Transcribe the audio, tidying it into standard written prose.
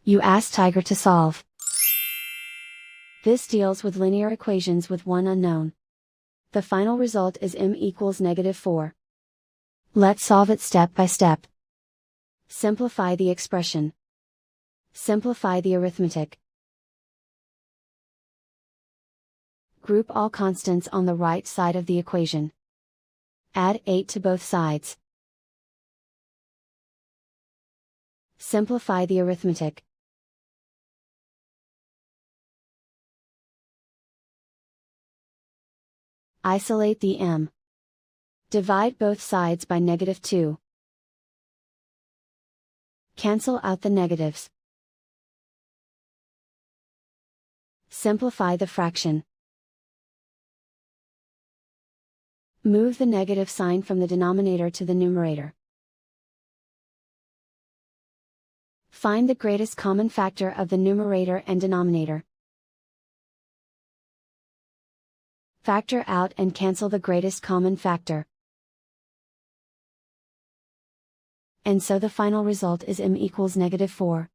You ask Tiger to solve. This deals with linear equations with one unknown. The final result is m equals -4. Let's solve it step by step. Simplify the expression. Simplify the arithmetic. Group all constants on the right side of the equation. Add 8 to both sides. Simplify the arithmetic. Isolate the m. Divide both sides by -2. Cancel out the negatives. Simplify the fraction. Move the negative sign from the denominator to the numerator. Find the greatest common factor of the numerator and denominator. Factor out and cancel the greatest common factor. And so the final result is m equals -4.